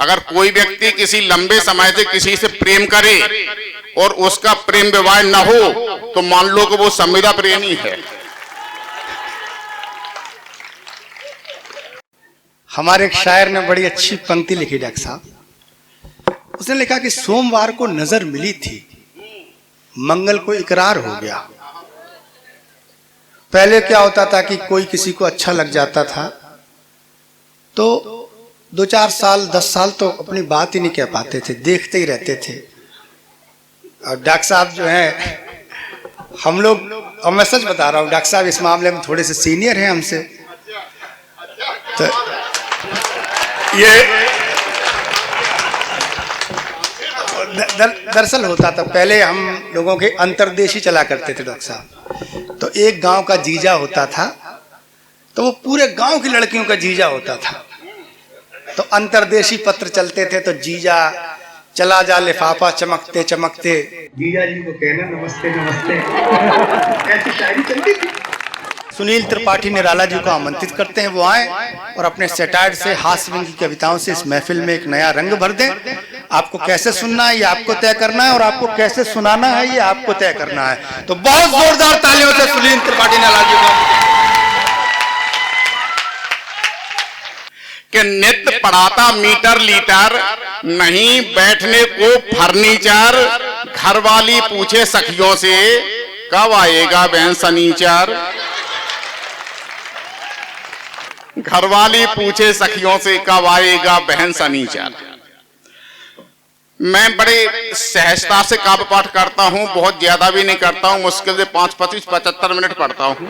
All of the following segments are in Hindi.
अगर कोई व्यक्ति किसी लंबे समय से किसी से प्रेम करे और उसका प्रेम विवाह न हो तो मान लो कि वो संविदा प्रेमी है। हमारे एक शायर ने बड़ी अच्छी पंक्ति लिखी डॉक्टर साहब। उसने लिखा कि सोमवार को नजर मिली थी, मंगल को इकरार हो गया। पहले क्या होता था कि कोई किसी को अच्छा लग जाता था तो 2-4 साल 10 साल तो अपनी बात ही नहीं कह पाते थे, देखते ही रहते थे। और डॉक्टर साहब जो है हम लोग, और मैं सच बता रहा हूँ, डॉक्टर साहब इस मामले में थोड़े से सीनियर हैं हमसे। तो ये दरअसल होता था, पहले हम लोगों के अंतर्देशी चला करते थे डॉक्टर साहब। तो एक गांव का जीजा होता था तो वो पूरे गांव की लड़कियों का जीजा होता था। तो अंतर्देशी पत्र चलते थे तो जीजा चला जा लिफाफा चमकते चमकते जीजा जी को कहना नमस्ते नमस्ते। ऐसी शायरी चलती थी। सुनील त्रिपाठी निराला जी को आमंत्रित करते हैं, वो आए और अपने सेटायर से, हास्य व्यंग्य की कविताओं से इस महफिल में एक नया रंग भर दें। आपको कैसे सुनना है ये आपको तय करना है और आपको कैसे सुनाना है ये आपको तय करना है। तो बहुत जोरदार तालियों से सुनील त्रिपाठी निराला जी को। कि नित्य पढ़ाता मीटर लीटर, नहीं बैठने को फर्नीचर, घरवाली पूछे सखियों से कब आएगा बहन सनीचर। घरवाली पूछे सखियों से कब आएगा बहन सनीचर। मैं बड़े सहजता से काव्य पाठ करता हूं, बहुत ज्यादा भी नहीं करता हूं, मुश्किल से 5, 25, 75 मिनट पढ़ता हूं।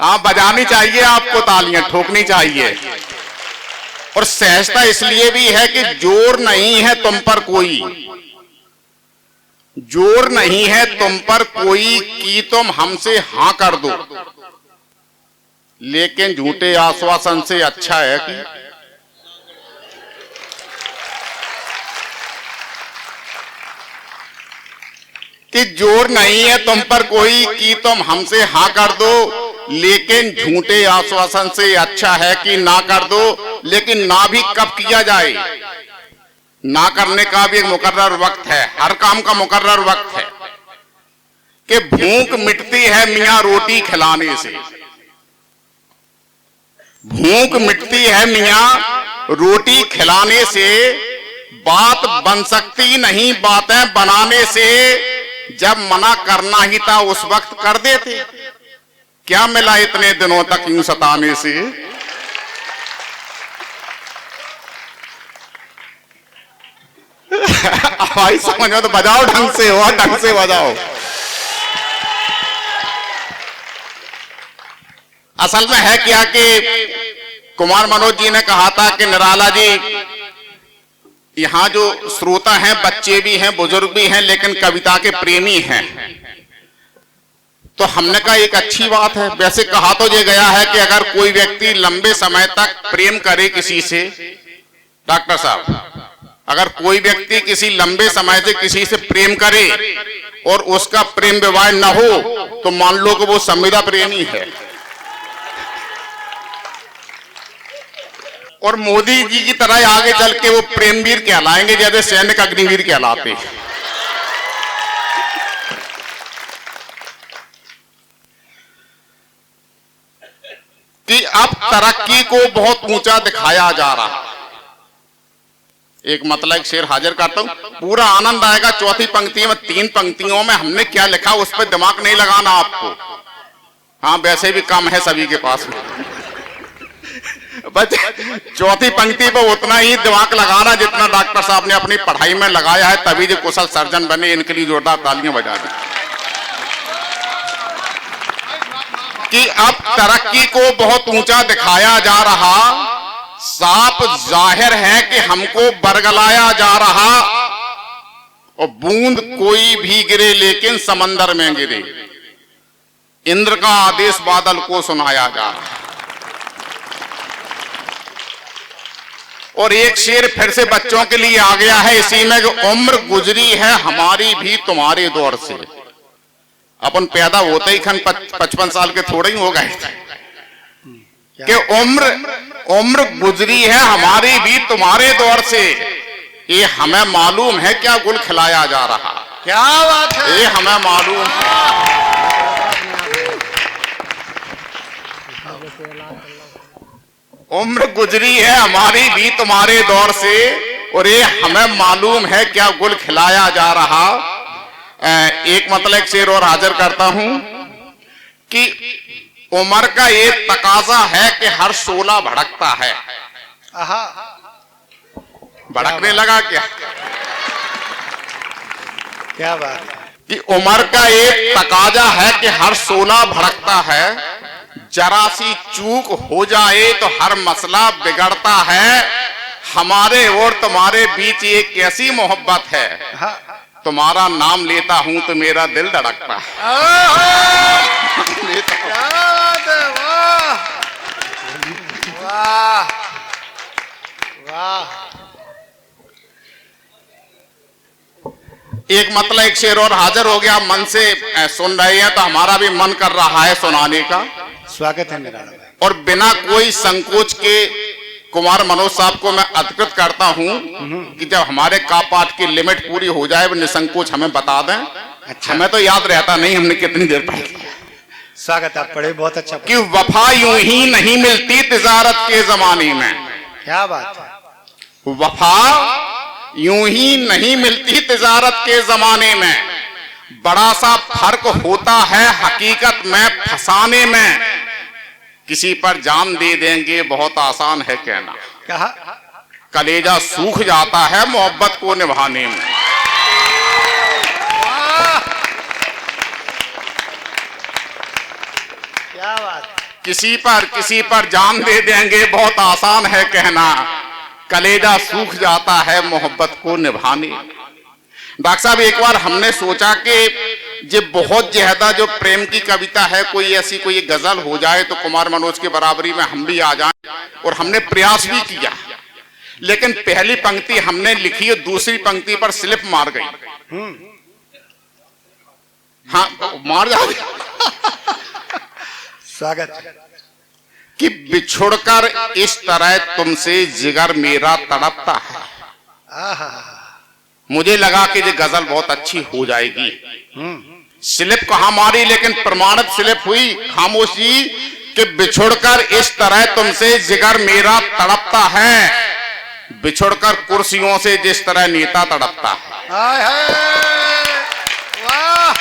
आप बजानी चाहिए, आपको तालियां ठोकनी चाहिए। और सहजता इसलिए भी है कि जोर नहीं है तुम पर कोई, जोर नहीं है तुम पर कोई कि तुम हमसे हां कर दो, लेकिन झूठे आश्वासन से अच्छा है कि जोर नहीं है तुम पर कोई कि तुम हमसे हां कर दो, लेकिन झूठे आश्वासन से अच्छा है कि ना कर दो। लेकिन ना भी कब किया जाए, ना करने का भी एक मुकर्रर वक्त है, हर काम का मुकर्रर वक्त है। कि भूख मिटती है मियां रोटी खिलाने से, भूख मिटती है मियां रोटी खिलाने से, बात बन सकती नहीं बातें बनाने से, जब मना करना ही था उस वक्त कर देते, क्या मिला इतने दिनों तक यूं सताने से। भाई समझो तो बजाओ ढंग से, हो ढंग से बजाओ। असल में है क्या कि कुमार मनोज जी ने कहा था कि निराला जी यहां जो श्रोता हैं बच्चे भी हैं बुजुर्ग भी हैं लेकिन कविता के प्रेमी हैं। तो हमने कहा एक अच्छी बात है। वैसे कहा तो ये गया है कि अगर कोई व्यक्ति लंबे समय तक प्रेम करे किसी से, डॉक्टर साहब, अगर कोई व्यक्ति किसी लंबे समय से किसी से प्रेम करे और उसका प्रेम विवाह न हो तो मान लो कि वो संविदा प्रेमी है। और मोदी जी की तरह आगे चल के वो प्रेमवीर कहलाएंगे जैसे सैनिक अग्निवीर कहलाते हैं। कि अब तरक्की को बहुत ऊंचा दिखाया जा रहा। एक मतलब एक शेर हाजिर करता हूं, पूरा आनंद आएगा। चौथी पंक्ति में 3 पंक्तियों में हमने क्या लिखा उस पर दिमाग नहीं लगाना आपको। हाँ वैसे भी कम है सभी के पास में, बस चौथी पंक्ति पर उतना ही दिमाग लगाना जितना डॉक्टर साहब ने अपनी पढ़ाई में लगाया है, तभी जो कुशल सर्जन बने। इनके लिए जोरदार तालियां बजा दी। कि अब तरक्की को बहुत ऊंचा दिखाया जा रहा, साफ जाहिर है कि हमको बरगलाया जा रहा। और बूंद कोई भी गिरे लेकिन समंदर में गिरे, इंद्र का आदेश बादल को सुनाया जा रहा। और एक शेर फिर से बच्चों के लिए आ गया है इसी में, कि उम्र गुजरी है हमारी भी तुम्हारे दौर से। अपन पैदा होते ही खन 55 साल के थोड़े ही हो गए थे। कि उम्र गुजरी है हमारी भी तुम्हारे दौर से, ये हमें मालूम है क्या गुल खिलाया जा रहा। क्या बात है, ये हमें मालूम है। उम्र गुजरी है हमारी भी तुम्हारे दौर से, और ये हमें मालूम है क्या गुल खिलाया जा रहा। एक मतलब एक शेर और हाजिर करता हूं कि उम्र का ये तकाजा है कि हर शोला भड़कता है। आहा, भड़कने लगा क्या? क्या बात है कि उम्र का ये तकाजा है कि हर शोला भड़कता है, जरा सी चूक हो जाए तो हर मसला बिगड़ता है। हमारे और तुम्हारे बीच ये कैसी मोहब्बत है, तुम्हारा नाम लेता हूं तो मेरा दिल धड़कता है। क्या बात है, वाह वाह वाह। एक मतलब एक शेर और हाजिर हो गया। मन से सुन रहे हैं तो हमारा भी मन कर रहा है सुनाने का। स्वागत है मेरा भाई। और बिना कोई संकोच के कुमार मनोज साहब को मैं अधिकृत करता हूं कि जब हमारे का पाठ की लिमिट पूरी हो जाए वो निसंकोच हमें बता दें। अच्छा, हमें तो याद रहता नहीं हमने कितनी देर पढ़ी। स्वागत, आप पढ़े, बहुत अच्छा पढ़े। कि वफा यूं ही नहीं मिलती तिजारत के जमाने में। क्या बात है, वफा यूं ही नहीं मिलती तिजारत के जमाने में, बड़ा सा फर्क होता है हकीकत में फसाने में। किसी पर जान दे देंगे बहुत आसान है कहना, कहा कलेजा सूख जाता है मोहब्बत को निभाने में। क्या बात, किसी पर जान दे देंगे बहुत आसान है कहना, कलेजा सूख जाता है मोहब्बत को निभाने। डॉक्टर साहब, एक बार हमने सोचा कि ये बहुत ज्यादा जो प्रेम की कविता है, कोई ऐसी कोई गजल हो जाए तो कुमार मनोज के बराबरी में हम भी आ जाएं, और हमने प्रयास भी किया। लेकिन पहली पंक्ति हमने लिखी और दूसरी पंक्ति पर स्लिप मार गई। हाँ, मार जाओगे। स्वागत। कि बिछुड़कर इस तरह तुमसे जिगर मेरा तड़पता है। आहा, मुझे लगा कि ये गजल बहुत अच्छी हो जाएगी। स्लिप कहां मारी, लेकिन प्रमाणित स्लिप हुई खामोशी कि बिछुड़कर इस तरह तुमसे जिगर मेरा तड़पता है, बिछुड़कर कुर्सियों से जिस तरह नेता तड़पता है। हाय हाय, वाह,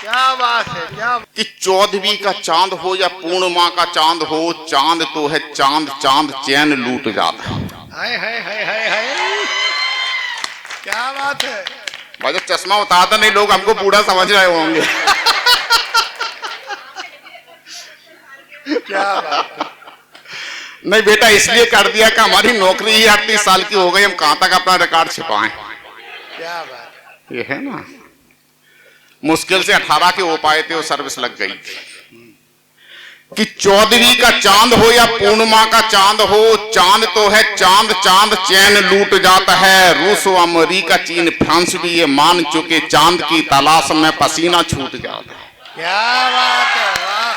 क्या बात है, क्या कि 14वीं का चांद हो या पूर्णिमा का चांद हो, चांद तो है चांद, चांद चैन लूट जाता है। हाय हाय हाय हाय हाय, क्या बात है। भाई जब चश्मा उतारता नहीं लोग हमको बूढ़ा समझ रहे होंगे। क्या बात है। नहीं बेटा, इसलिए कर दिया कि हमारी नौकरी ही 38 साल की हो गई, हम कहां तक अपना रिकॉर्ड छिपाएं। क्या बात, ये है ना, मुश्किल से 18 के हो पाए थे, वो सर्विस लग गई थी। कि 14वीं का चांद हो या पूर्णिमा का चांद हो, चांद तो है चांद, चांद चैन लूट जाता है। रूस अमेरिका चीन फ्रांस भी ये मान चुके, चांद की तलाश में पसीना छूट जाता है। क्या बात है, वाह।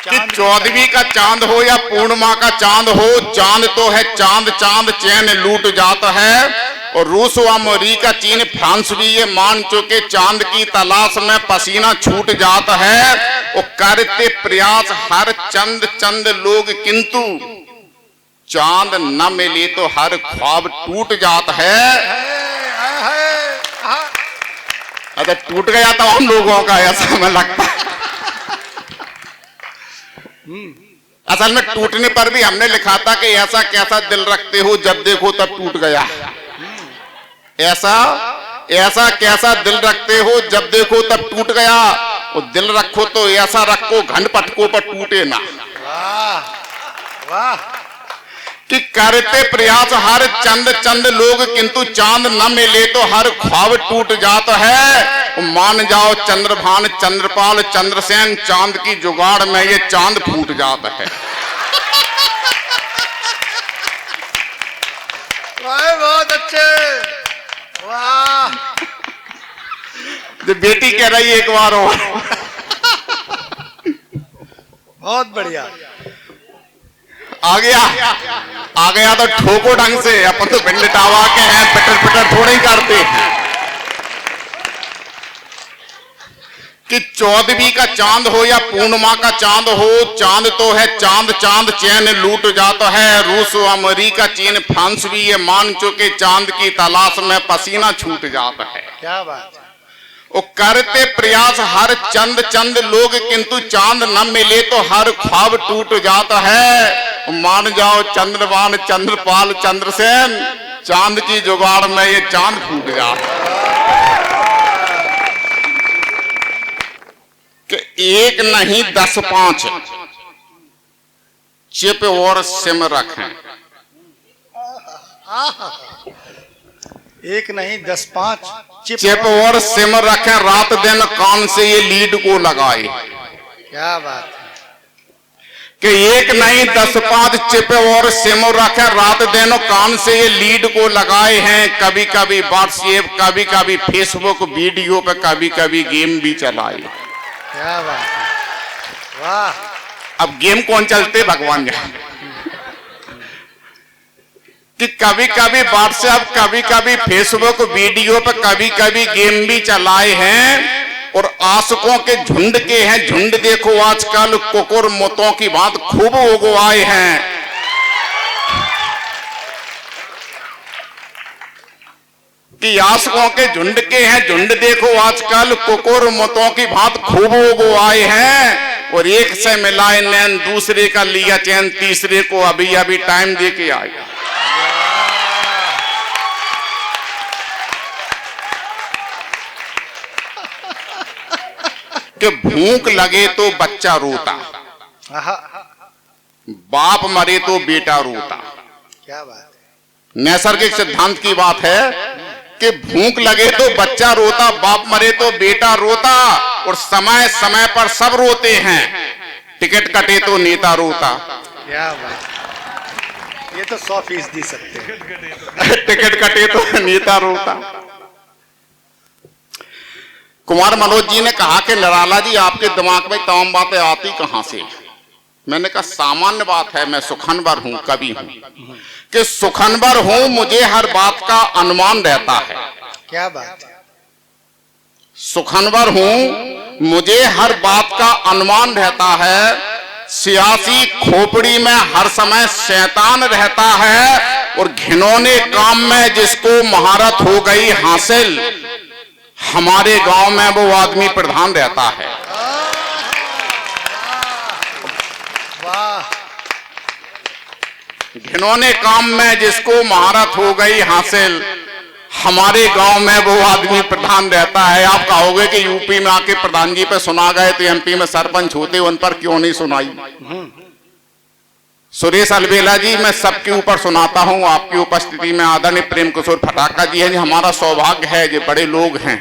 कि 14वीं का चांद हो या पूर्णिमा का चांद हो, चांद तो है चांद, चांद चैन लूट जाता है। और रूस अमेरिका चीन फ्रांस भी ये मान चुके, चांद की तलाश में पसीना छूट जाता है। वो करते प्रयास हर चंद चंद लोग, किंतु चांद न मिले तो हर ख्वाब टूट जाता है। अगर टूट गया तो हम लोगों का, ऐसा हमें लगता है। असल में टूटने पर भी हमने लिखा था कि ऐसा कैसा दिल रखते हो, जब देखो तब टूट गया। ऐसा कैसा दिल रखते हो, जब देखो तब टूट गया। और दिल रखो तो ऐसा रखो, घंट पटको पर टूटे ना। वाह वाह। कि करते प्रयास हर चंद चंद लोग, किंतु चांद न मिले तो हर ख्वाब टूट जाता है। मान जाओ चंद्रभान चंद्रपाल चंद्रसेन, चांद की जुगाड़ में ये चांद फूट जाता है। बहुत अच्छे, वाह। जो बेटी कह रही है एक बार और। बहुत बढ़िया। आ गया तो ठोको ढंग से। अपन तो भिंड टावा के हैं, पिटर पिटर थोड़े ही करते हैं। कि 14वीं का चांद हो या पूर्णिमा का चांद हो, चांद तो है चांद, चांद चैन लूट जाता है। रूस अमेरिका चीन फ्रांस भी ये मान चुके, चांद की तलाश में पसीना छूट जाता है। क्या बात है। वो करते प्रयास हर चंद चंद लोग, किंतु चांद न मिले तो हर ख्वाब टूट जाता है। मान जाओ चंद्रवान चंद्रपाल चंद्रसेन, चांद की जुगाड़ में ये चांद फूट जाता है। कि एक नहीं 10-5 चिप और सिम रखें। एक नहीं 10-5 चिप और सिम रखें, रात दिन कान से ये लीड को लगाए। क्या बात है। कि एक नहीं 10-5 चिप और सिम रखें, रात दिन कान से ये लीड को लगाए हैं। कभी कभी व्हाट्सएप, कभी कभी फेसबुक वीडियो पे, कभी कभी गेम भी चलाए। क्या बात है। वाह। अब गेम कौन चलते भगवान जाने। कि कभी कभी व्हाट्सएप, कभी कभी फेसबुक वीडियो पे, कभी कभी गेम भी चलाए हैं। और आशिकों के झुंड के हैं झुंड, देखो आजकल कुकुर मुतों की बात खूब उगवाए हैं। कि आशिकों के झुंड के हैं झुंड, देखो आजकल कुकुर मुतों की बात खूब उगवाए हैं। और एक से मिलाए नैन, दूसरे का लिया चैन, तीसरे को अभी अभी टाइम दे के आए। कि भूख लगे तो बच्चा रोता, बाप मरे तो बेटा रोता। क्या बात है। नैसर्गिक सिद्धांत की बात है कि भूख लगे तो बच्चा रोता, बाप मरे तो बेटा रोता। और समय समय पर सब रोते हैं। टिकट कटे तो नेता रोता। क्या बात। ये तो 100% सत्य है। टिकट कटे तो नेता रोता। कुमार मनोज जी ने कहा कि निराला जी आपके दिमाग में तमाम बातें आती कहां से। मैंने कहा सामान्य बात है, मैं सुखनवर हूं, कवि हूं। कि सुखनवर हूं, मुझे हर बात का अनुमान रहता है। क्या बात है। सुखनवर हूं, मुझे हर बात का अनुमान रहता है। सियासी खोपड़ी में हर समय शैतान रहता है। और घिनौने काम में जिसको महारत हो गई हासिल, हमारे गांव में वो आदमी प्रधान रहता है। वाह। घिनौने काम में जिसको महारत हो गई हासिल, हमारे गांव में वो आदमी प्रधान रहता है। आप कहोगे कि यूपी में आके प्रधान जी पे सुना गए तो एमपी में सरपंच होते, उन पर क्यों नहीं सुनाई। सुरेश अलबेला जी, मैं सबके ऊपर सुनाता हूं। आपकी उपस्थिति में आदरणीय प्रेम किशोर फटाका जी हैं। हमारा सौभाग्य है, ये बड़े लोग हैं,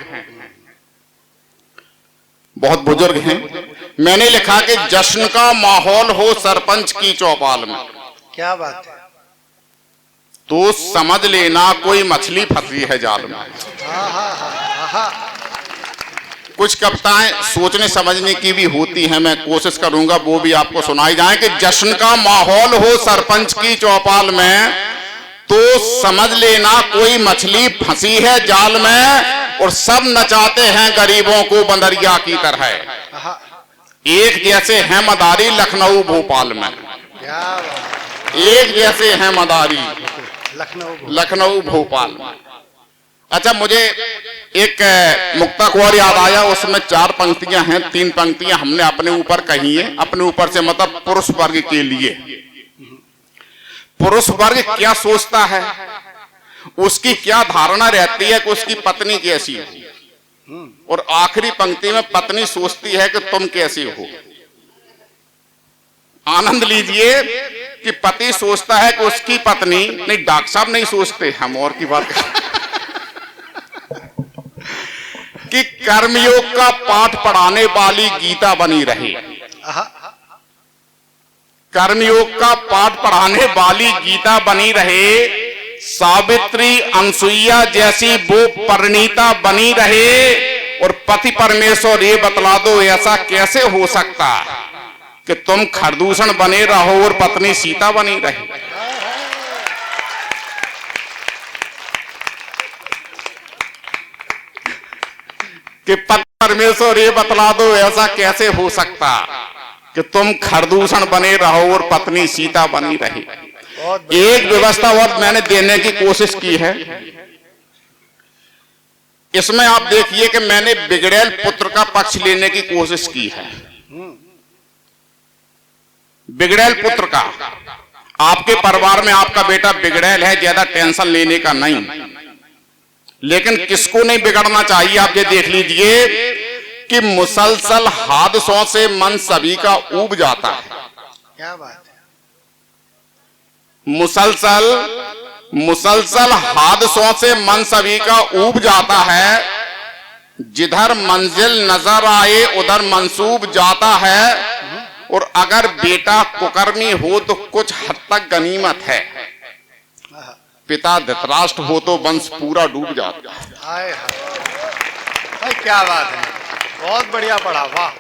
बहुत बुजुर्ग हैं। मैंने लिखा कि जश्न का माहौल हो सरपंच की चौपाल में। क्या बात है। तो समझ लेना कोई मछली फंसी है जाल में। कुछ कविताएं सोचने समझने की भी होती हैं, मैं कोशिश करूंगा वो भी आपको सुनाई जाए। कि जश्न का माहौल हो सरपंच की चौपाल में, तो समझ लेना कोई मछली फंसी है जाल में। और सब नचाते हैं गरीबों को बंदरिया की तरह। एक जैसे हैं मदारी लखनऊ भोपाल में। क्या बात। एक जैसे हैं मदारी लखनऊ भोपाल में। अच्छा, मुझे एक मुक्तक और याद आया। उसमें 4 पंक्तियां हैं, 3 पंक्तियां हमने अपने ऊपर कही है। अपने ऊपर से मतलब पुरुष वर्ग के लिए। पुरुष वर्ग क्या सोचता है, उसकी क्या धारणा रहती है कि उसकी पत्नी कैसी हो। और आखिरी पंक्ति में पत्नी सोचती है कि तुम कैसे हो। आनंद लीजिए कि पति सोचता है कि उसकी पत्नी, नहीं डॉक्टर साहब नहीं सोचते, हम और की बात कि कर्मयोग का पाठ पढ़ाने वाली गीता बनी रहे। कर्मयोग का पाठ पढ़ाने वाली गीता बनी रहे। सावित्री अनसुईया जैसी वो परिणीता बनी रहे। और पति परमेश्वर ये बतला दो ऐसा कैसे हो सकता कि तुम खरदूषण बने रहो और पत्नी सीता बनी रहे। कि परमेश्वर ये बतला दो ऐसा कैसे हो सकता कि तुम खरदूषण बने रहो और पत्नी सीता बनी रहे। एक व्यवस्था और मैंने देने की कोशिश की है। इसमें आप देखिए कि मैंने बिगड़ैल पुत्र का पक्ष लेने की कोशिश की है। बिगड़ैल पुत्र का, आपके परिवार में आपका बेटा बिगड़ैल है, ज्यादा टेंशन लेने का नहीं। लेकिन किसको नहीं बिगड़ना चाहिए, आप ये देख लीजिए कि मुसलसल हादसों से मन सभी का ऊब जाता है। क्या बात है। मुसलसल हादसों से मन सभी का ऊब जाता है। जिधर मंजिल नजर आए उधर मंसूब जाता है। और अगर बेटा कुकर्मी हो तो कुछ हद तक गनीमत है। पिता धृतराष्ट्र हो तो वंश पूरा डूब जाता है। हाय हाय, क्या बात है, बहुत बढ़िया पढ़ा, वाह।